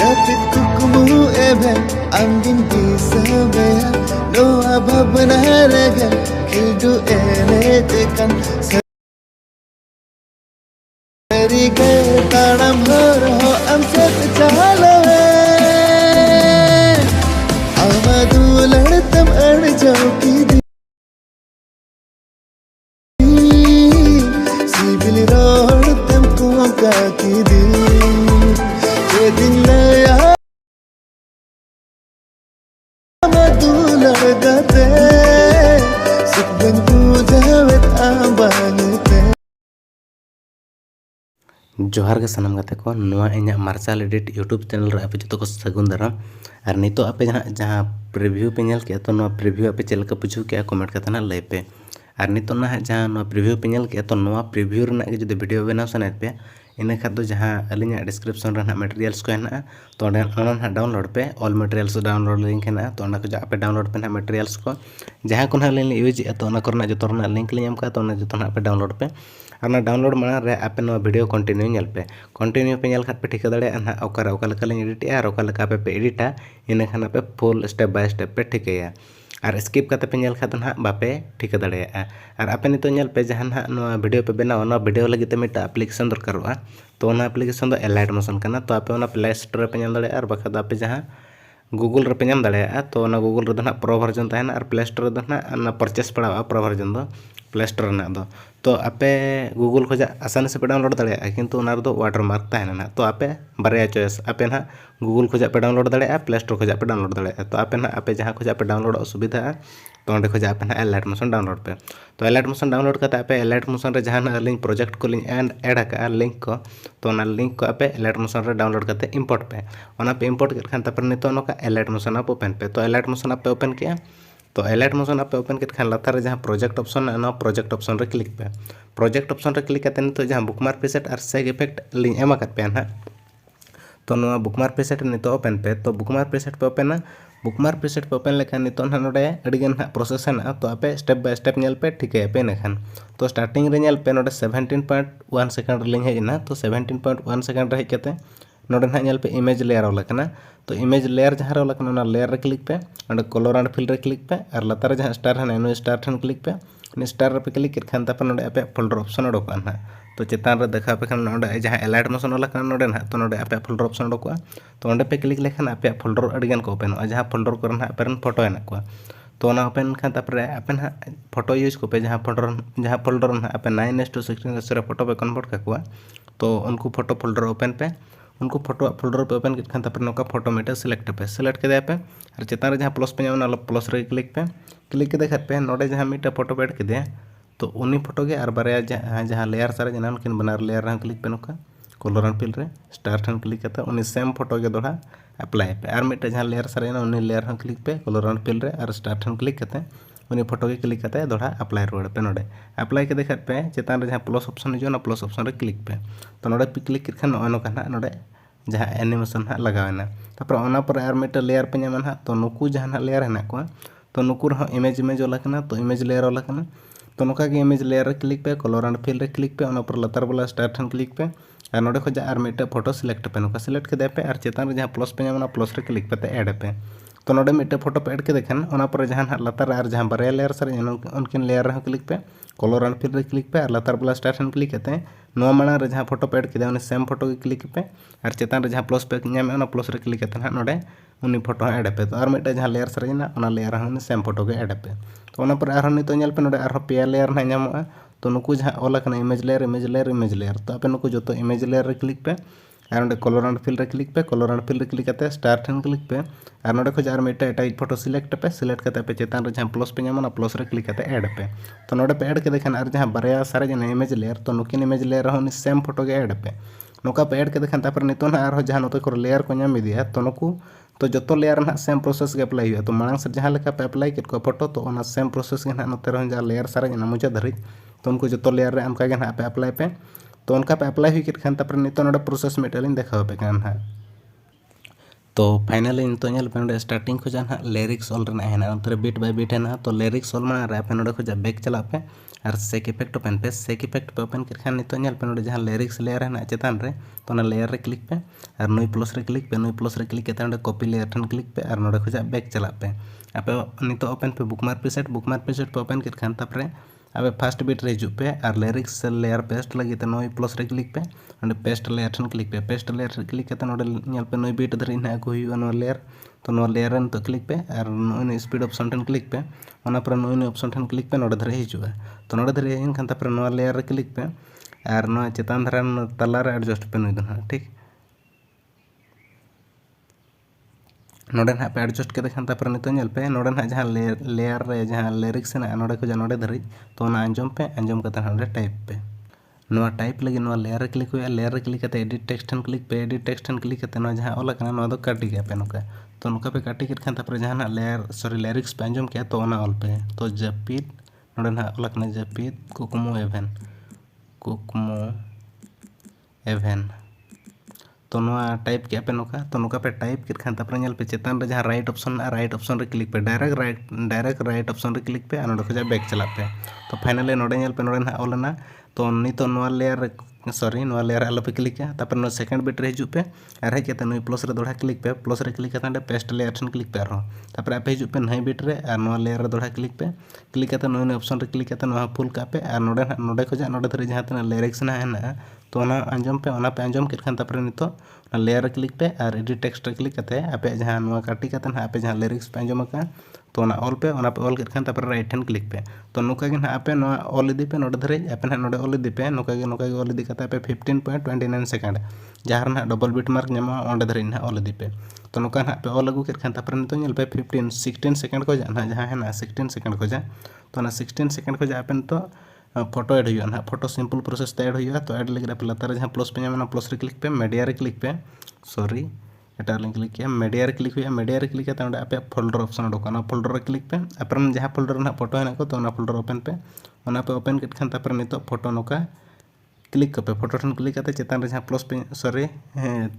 Yapit kukmu ebe angin bisabeya no ababna ragan kildu ene tekan sari ke tanam ho am sat chalawe amadu ladtam ad jauki sibil rodtam ko ka ki di ye din naya amadu ladate sikben tu javet ambangte जोहार के सानाम गाते को नवा इन्या martial edit YouTube channel रे आपे जतो को सगुन दाराम और नितो आपे जहां प्रीव्यू पे नेल के तो नवा प्रीव्यू आपे चलका पूछू के कमेंट करते ना लय पे और नितो ना जहां नवा प्रीव्यू पे नेल के तो नवा प्रीव्यू रना के जदि वीडियो बनाव सनात पे इने खाद दो जहां अलिना डिस्क्रिप्शन रे ना मटेरियल्स को हेना तो ओना ना डाउनलोड पे ऑल मटेरियल्स डाउनलोड लिंक हेना तो ओना को आपे डाउनलोड पे ना मटेरियल्स को जहां को ना लेन यूज तो ओना करना जतो ना लिंक ले एम का तो ओना जतो ना आपे डाउनलोड पे और डाउनलोड माना रे आपे नो वीडियो कंटिन्यू नेल पे कंटिन्यू पे नेल खात पे ठिका दाड़े ना ओका लेका ले एडिट और ओका लेका पे एडिटा इने खाना पे फुल स्टेप बाय स्टेप पे ठिकाया और स्किप करते पे नेल खात ना बापे ठिका दाड़े और आपे नितो नेल पे जहां ना नो वीडियो पे बनाओ नो वीडियो लगी ते मिटा एप्लीकेशन दरकारोआ तो ओना एप्लीकेशन दो एलाइट मोशन कना तो आपे ओना प्ले स्टोर पे नेल दाड़े और बखा आपे जहां गूगल रे पे नाम दाड़े तो ओना गूगल रे ना प्रो वर्जन तहना और प्ले स्टोर रे ना परचेस पड़ा प्रो वर्जन दो प्ले स्टोर ना दो तो आपे गूगल खोजा आसानी से पे डाउनलोड दाड़े किंतु ओना रे दो वाटरमार्क तहना ना तो आपे बारया चॉइस आपे ना गूगल खोजा पे डाउनलोड दाड़े प्ले स्टोर खोजा पे डाउनलोड दाड़े तो आपे ना आपे जहां खोजा पे डाउनलोड असुविधा तो ओंडे खोजा आपे ना एलाइट मोशन डाउनलोड पे तो एलाइट मोशन डाउनलोड करते आपे एलाइट मोशन रे जहां लिंक प्रोजेक्ट को लिंक ऐड का लिंक को तो ओना लिंक को आपे एलाइट मोशन रे डाउनलोड करते इंपोर्ट पे ओना पे इंपोर्ट कर खान तापर नितो नोका एलाइट मोशन आप ओपन पे तो एलाइट मोशन आप ओपन किया तो एलाइट मोशन आप ओपन कर खान लातार जहां प्रोजेक्ट ऑप्शन ना प्रोजेक्ट ऑप्शन रे क्लिक पे प्रोजेक्ट ऑप्शन रे क्लिक करते नितो जहां बुकमार्क प्रीसेट और सेग इफेक्ट लिंक एमा कर पे ना तो नोआ बुकमार्क प्रीसेट नितो ओपन पे तो बुकमार्क प्रीसेट पे ओपन ना बुकमार्क प्रीसेट पे ओपन लेखान नितो ना नोडे अडिगन ना प्रोसेस है तो आपे स्टेप बाय स्टेप नेल पे ठिके पे नेखान तो स्टार्टिंग रे नेल पे नोडे 17.1 सेकंड लिंक हेजना तो 17.1 सेकंड रे हेज कते नोडे ना नेल पे इमेज लेयर वाला कना तो इमेज लेयर जहां रे वाला कना ना लेयर रे क्लिक पे और कलर एंड फिल रे क्लिक पे और लतार जहां स्टार है नो स्टार ठन क्लिक पे ने स्टार पे क्लिक कर खान तापर नोडे आपे फोल्डर ऑप्शन ओडोका ना तो चेतान रे देखा पे खान नोडे जहां एलाइट मोशन वाला कना नोडे ना तो नोडे आपे फोल्डर ऑप्शन ओडोका तो ओंडे पे क्लिक लेखान आपे फोल्डर अडिगन को ओपन जहां फोल्डर को ना आपे फोटो हेना को तो ओना ओपन खान तापर आपे ना फोटो यूज को पे जहां फोल्डर ना आपे 9:16 रे फोटो पे कन्वर्ट काकुआ तो उनको फोटो फोल्डर ओपन पे उनको फोटो फोल्डर पे ओपन कर तापर नोका फोटो मेटा सिलेक्ट के पे और चेतान रे जहां प्लस पे ना प्लस रे क्लिक के खात पे नोडे जहां मिटा फोटो पे ऐड के तो उन्नी फोटो के और बारे जहां लेयर सारे जना उनकिन बनार लेयर रे क्लिक पे नोका कलर एंड फिल रे स्टार ठन क्लिक करता उन्नी सेम फोटो के दोड़ा अप्लाई पे और मिटा जहां लेयर सारे उन्नी लेयर रे क्लिक पे कलर एंड फिल रे और स्टार ठन क्लिक करते उन्नी फोटो के क्लिक करते दोड़ा अप्लाई रुआड़ पे नोडे अप्लाई के देखा पे चेतान रे जहां प्लस ऑप्शन हिजो ना प्लस ऑप्शन रे क्लिक पे तो नोडे पे क्लिक कर खान नोका ना नोडे जहां एनिमेशन हा लगावना तापर ओना पर और मिटा लेयर पे नाम ना तो नुकु जहां लेयर हेना को तो नुकु रे इमेज वाला कना तो इमेज लेयर वाला कना तो नोका के इमेज लेयर रे क्लिक पे कलर एंड फिल रे क्लिक पे ओना पर लतार वाला स्टार ठन क्लिक पे और नोडे खोजा और मिटा फोटो सिलेक्ट पे नोका सिलेक्ट के दे पे और चेतान रे जहां प्लस पे नाम प्लस रे क्लिक पे ऐड पे तो नोडे मिटा फोटो पे ऐड के देखन ओना पर जहां लतार और जहां बारे लेयर सारे उनकिन लेयर रे क्लिक पे कलर एंड फिल रे क्लिक पे और लतार वाला स्टार ठन क्लिक करते नो माना रे जहां फोटो पे ऐड के उन सेम फोटो के क्लिक पे और चेतान रे जहां प्लस पे नाम ओना प्लस रे क्लिक करते ना नोडे उन्नी फोटो ऐड पे तो और मिटा जहां लेयर सारे ना ओना लेयर हन सेम फोटो के ऐड पे तो ओना पर और नितो नेल पे नोडे और पे लेयर ना नामोआ तो नुकु जहां ओला कना इमेज लेयर तो आपे नुकु जो इमेज लेयर रे क्लिक पे और नोडे कलर एंड फिल रे क्लिक करते स्टार ठन क्लिक पे और नोडे खोज और मिटा एटा फोटो सिलेक्ट करते पे चेतान रे जहां प्लस पे नामोना प्लस रे क्लिक करते ऐड पे तो नोडे पे ऐड के देखन और जहां बारया सारे जन इमेज लेयर तो नुकिन इमेज लेयर हन सेम फोटो के ऐड पे नोका पे ऐड के देखन तापर नितो ना और जहां नोते को लेयर को नाम दिया तो नुकु तो जो लेयर ना सेम प्रोसेस के अप्लाई हुआ तो मांग से जहां लेका पे अप्लाई के फोटो तो ओना सेम प्रोसेस के ना नोते रह जहां लेयर सारे जना मुझे धरी तो उनको जो लेयर रे उनका के ना पे अप्लाई पे तो उनका पे अप्लाई हुई के खान तापर नितो नोडे प्रोसेस मेटलिन देखा पे कान हा तो फाइनली नितो नेल पे नोडे स्टार्टिंग खोजा ना लिरिक्स ऑल रना है ना अंतरे बीट बाय बीट है ना तो लिरिक्स ऑल माना रे पे नोडे खोजा बैक चला पे और सेक इफेक्ट ओपन पे सेक इफेक्ट पे ओपन कर नितो नेल पे नोडे जहां लिरिक्स लेयर है चेतान रे तो ना लेयर रे क्लिक पे और नुई प्लस रे क्लिक करते नोडे कॉपी लेयर ठन क्लिक पे और नोडे खोजा बैक चला पे आपे नितो ओपन पे बुकमार्क प्रीसेट पे ओपन कर खान तापरे अब फर्स्ट बीट रे हिजुग पे और लिरिक्स लेयर पेस्ट लगी तो नुई प्लस रे क्लिक पे नोडे पेस्ट लेयर ठन क्लिक पे क्लिक करते नोडे नेल पे नुई बीट धरी ना को हुआ नो लेयर तो नो लेयर तो क्लिक पे और नुई स्पीड ऑप्शन ठन क्लिक पे ओना पर नुई ऑप्शन ठन क्लिक पे नोडे धरे हिजुगा तो नोडे धरे इन खान तापर नो लेयर रे क्लिक पे और नो चेतान धरा तला रे एडजस्ट पे नुई दो ठीक नोडे ना पे एडजस्ट के खान तापर नितो नेल पे नोडे ना जहां लेयर रे जहां लिरिक्स ना नोडे खोजा नोडे धरी तो ना अंजम पे अंजम करते नोडे टाइप पे नोआ टाइप लगे नोआ लेयर रे क्लिक हुआ लेयर रे क्लिक करते एडिट टेक्स्ट ठन क्लिक पे एडिट टेक्स्ट ठन क्लिक करते नोआ जहां ऑल करना नोआ दो काटी के पे नोका तो नोका पे काटी के खान तापर जहां ना लेयर सॉरी लिरिक्स पे अंजम के तो ओना ऑल पे तो जपीद नोडे ना ऑल करना जपीद कुकमो एवेन तो नोआ टाइप के पे नोका तो नोका पे टाइप के खान तापर नेल पे चेतान रे जहां राइट ऑप्शन रे क्लिक पे डायरेक्ट राइट ऑप्शन रे क्लिक पे और नोडे खोजा बैक चला पे तो फाइनली नोडे नेल पे नोडे ना ऑल ना तो नितो नोआ लेयर सॉरी नोआ लेयर आलो पे क्लिक है तापर नो सेकंड बीट रे हिजु पे और हेज के नुई प्लस रे दोड़ा क्लिक पे करते पेस्ट लेयर ठन क्लिक पे और तापर आप हिजु पे नई बीट रे और नोआ लेयर रे दोड़ा क्लिक करते नुई ऑप्शन रे क्लिक करते नोआ फुल का पे और नोडे खोजा नोडे धरे जहां तना लिरिक्स ना है तो ओना अंजम पे अंजम के खान तापर नितो लेयर रे क्लिक पे और एडिट टेक्स्ट रे क्लिक करते आपे जहां नोआ काटी करते आपे जहां लिरिक्स पे अंजम का तो ना ऑल पे ऑल कर खान तापर राइट हैंड क्लिक पे तो नुका के ना आपे नोआ ऑल इदी पे नोडे धरे आपे ना नोडे ऑल इदी पे नुका के ऑल इदी करते आपे 15.29 सेकंड जहां ना डबल बीट मार्क नेमा ओंडे धरे ना ऑल इदी पे तो नुका ना पे ऑल लगू कर खान तापर नितो नेल पे 16 सेकंड को जा ना जहां है ना 16 सेकंड को जा तो ना 16 सेकंड को जा आपे तो फोटो ऐड हुआ ना फोटो सिंपल प्रोसेस ते ऐड हुआ तो ऐड लगे आप लातार जहां प्लस पे ना प्लस रे क्लिक पे मीडिया रे क्लिक पे सॉरी एटा लिंक क्लिक किया मीडिया रे क्लिक हुआ मीडिया रे क्लिक करते आप फोल्डर ऑप्शन उडोका फोल्डर रे क्लिक पे अपन जहां फोल्डर ना फोटो है को तो ना फोल्डर ओपन पे ओपन कर खान तापर नितो फोटो नोका क्लिक पे फोटो ठन क्लिक करते चेतान रे जहां प्लस पे सॉरी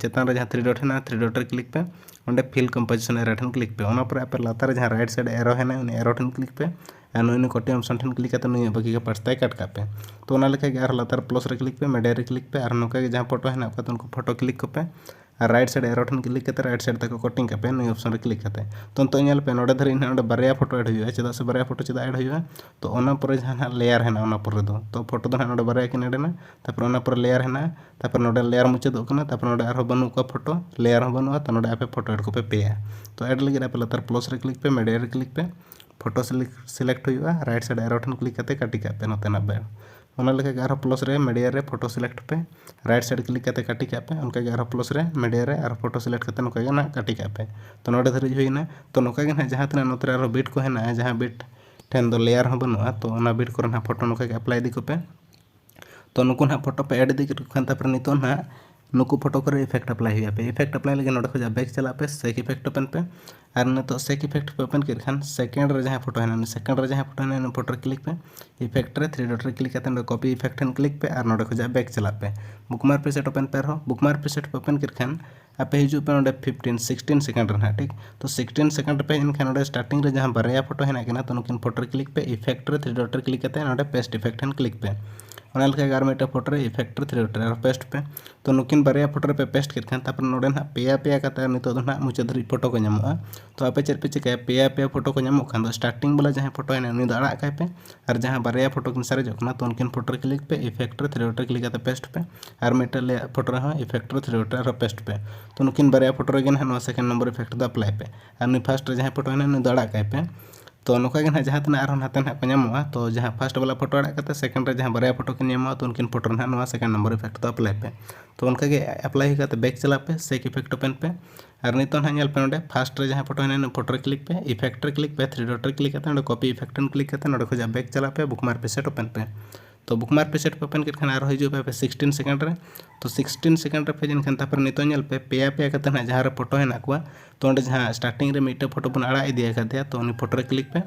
चेतान रे जहां 3 डॉट है ना 3 डॉट रे क्लिक पे ओंडे फिल कंपोजिशन एरो ठन क्लिक पे ओना पर आप लातार जहां राइट साइड एरो है ना उन एरो ठन क्लिक पे नुई कटी ऑप्शन ठन क्लिक करते नुई बाकी का पार्ट काट का पे तो ओना लेखा के लातार प्लस रे क्लिक पे मीडिया रे क्लिक पे और नोका के जहां फोटो है ना तो उनको फोटो क्लिक पे और राइट साइड एरो ठन क्लिक करते राइट साइड तक कटिंग पे नुई ऑप्शन रे क्लिक करते तो नेल पे नोडे धरी ना बारया फोटो ऐड हुआ चेदा से बारया फोटो चेदा ऐड हुआ तो ओना पर जहां लेयर है ना ओना पर दो तो फोटो दो ना बारया किन ऐड ना तापर ओना पर लेयर है ना तापर नोडे लेयर मुचादो कना तापर नोडे आरो बनु का फोटो लेयर हो बनुआ तो नोडे आपे फोटो ऐड को पे पेया तो ऐड लगे आप लातार प्लस रे क्लिक पे मीडिया रे क्लिक पे फोटो सिलेक्ट हुआ राइट साइड एरो ठन क्लिक करते काटी का पे नोते ना बे ओना लेके आरो प्लस रे मीडिया रे फोटो सिलेक्ट पे राइट साइड क्लिक करते काटी का पे उनका आरो प्लस रे मीडिया रे आरो फोटो सिलेक्ट करते नोका ना काटी का पे तो नोडे धरि होइना तो नोका ना जहां तना नोते आरो बीट को है ना जहां बीट ठेन दो लेयर हो बनुआ तो ओना बीट को ना फोटो नोका अप्लाई दी को पे तो नुको ना फोटो पे ऐड दी खान तापर नितो ना नुको फोटो करे इफेक्ट अप्लाई हुआ पे इफेक्ट अप्लाई लगे नोडे खोजा बैक चला पे सेक इफेक्ट ओपन पे और नितो सेक इफेक्ट पे ओपन कर खान सेकंड रे जहां फोटो है ना सेकंड रे जहां फोटो है ना फोटो क्लिक पे इफेक्ट रे 3 डॉट रे क्लिक करते कॉपी इफेक्ट एंड क्लिक पे और नोडे खोजा बैक चला पे बुकमार्क प्रीसेट ओपन पे रहो बुकमार्क प्रीसेट पे ओपन कर खान आपे हिजु पे नोडे 16 सेकंड रे ठीक तो 16 सेकंड पे इन खान नोडे स्टार्टिंग रे जहां बारया फोटो है ना तो नुकिन फोटो रे क्लिक पे इफेक्ट रे 3 डॉट रे क्लिक करते नोडे पेस्ट इफेक्ट एंड क्लिक पे ओना लेका गार मेटा फोटो रे इफेक्ट रे 3 डॉट रे पेस्ट पे तो नुकिन बारया फोटो रे पे पेस्ट कर खान तापर नोडे ना पेया करते नितो दो ना मुचा धरी फोटो को ᱧᱟᱢᱚᱜᱼᱟ तो आपे चेर पे चिका पेया फोटो को ᱧᱟᱢᱚᱜ खान स्टार्टिंग वाला जहां फोटो है ना उनी दो अड़ा का पे और जहां बारया फोटो किन सारे जोकना तो उनकिन फोटो रे क्लिक पे इफेक्ट रे 3 डॉट रे क्लिक करते पेस्ट पे और मेटा ले फोटो रे इफेक्ट रे 3 डॉट रे पेस्ट पे तो नुकिन बारया फोटो रे ना नो सेकंड नंबर इफेक्ट दो अप्लाई पे और नी फर्स्ट रे जहां फोटो है ना उनी दो अड़ा का पे तो नोका के ना जहां तना आरो नाते ना को ᱧᱟᱢᱚᱜᱼᱟ तो जहां फर्स्ट वाला फोटो अड़ा करते सेकंड रे जहां बारया फोटो किन ᱧᱟᱢᱚᱜᱼᱟ तो उनकिन फोटो रे ना सेकंड नंबर इफेक्ट दो अप्लाई पे तो उनका के अप्लाई करते बैक चला पे सेक इफेक्ट ओपन पे और नितो ना नेल पे नोडे फर्स्ट रे जहां फोटो है ना फोटो रे क्लिक पे इफेक्ट रे क्लिक पे 3 डॉट रे क्लिक करते नोडे कॉपी इफेक्ट एंड क्लिक करते नोडे खोजा बैक चला पे बुकमार्क प्रीसेट ओपन पे तो बुकमार्क प्रीसेट पे ओपन कर खान आरो हिजु पे 16 सेकंड रे तो 16 सेकंड रे पे जिन खान तापर नितो नेल पे पेया करते ना जहां रे फोटो है ना को तो ओंडे जहां स्टार्टिंग रे मिटे फोटो बन अड़ा इदिया करते तो उनी फोटो रे क्लिक पे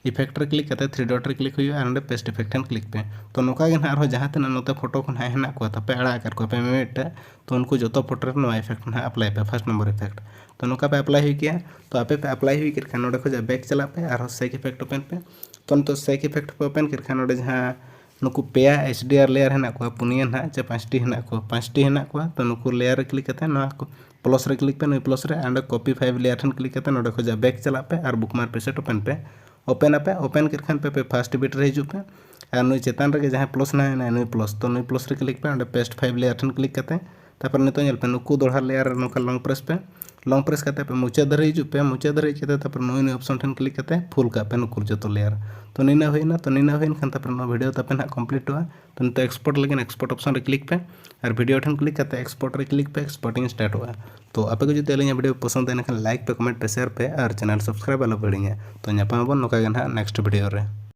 इफेक्ट रे क्लिक करते 3 डॉट रे क्लिक हुआ और पेस्ट इफेक्ट क्लिक पे तो नौका गे ना जहाँ तीन नोते फोटो को हेना को तपे आड़ा कर को पे मिटे तो उनको जो फोटो रे नो इफेक्ट ना अप्लाई पे फर्स्ट नंबर इफेक्ट तो नौका पे अप्लाई हुई गया तो आपे पे अप्लाई हुई कर नोडे को बैक चला पे और सेक इफेक्ट ओपन पे तो सेक इफेक्ट पे ओपन कर नोडे जहाँ नुकु पेया HDR लेयर हेना को पुनिया ना चे 5टी हेना को 5टी हेना को तो नुकु लेयर क्लिक करते ना को प्लस रे क्लिक पे नो प्लस रे एंड कॉपी 5 लेयर ठन क्लिक करते नोडे को बैक चला पे और बुकमार्क पे सेट ओपन पे ओपन कर पे फर्स्ट बिट रे हिजू पे और नुई चेतान रे जहाँ प्लस ना नुई प्लस तो नुई प्लस रे क्लिक पे पेस्ट 5 लेयर ठन क्लिक करते तापर नितो पे नुकु दोड़ा लेयर नोका लॉन्ग प्रेस करते पे मुचा धरे हिजू पे मुचा धरे करते तापर नुई ऑप्शन ठन क्लिक करते फुल का पे नुकुर जो लेयर तो नीना हुईना खान तापर नो वीडियो तापे ना कंप्लीट हुआ तो नितो एक्सपोर्ट लगे एक्सपोर्ट ऑप्शन रे क्लिक पे और वीडियो ठन क्लिक करते एक्सपोर्ट रे क्लिक पे एक्सपोर्टिंग स्टार्ट हुआ तो आपे को जो अलियां वीडियो पसंद है लाइक पे कमेंट पे शेयर पे और चैनल सब्सक्राइब आलो बड़िया तो नापाबन नोका नेक्स्ट वीडियो रे।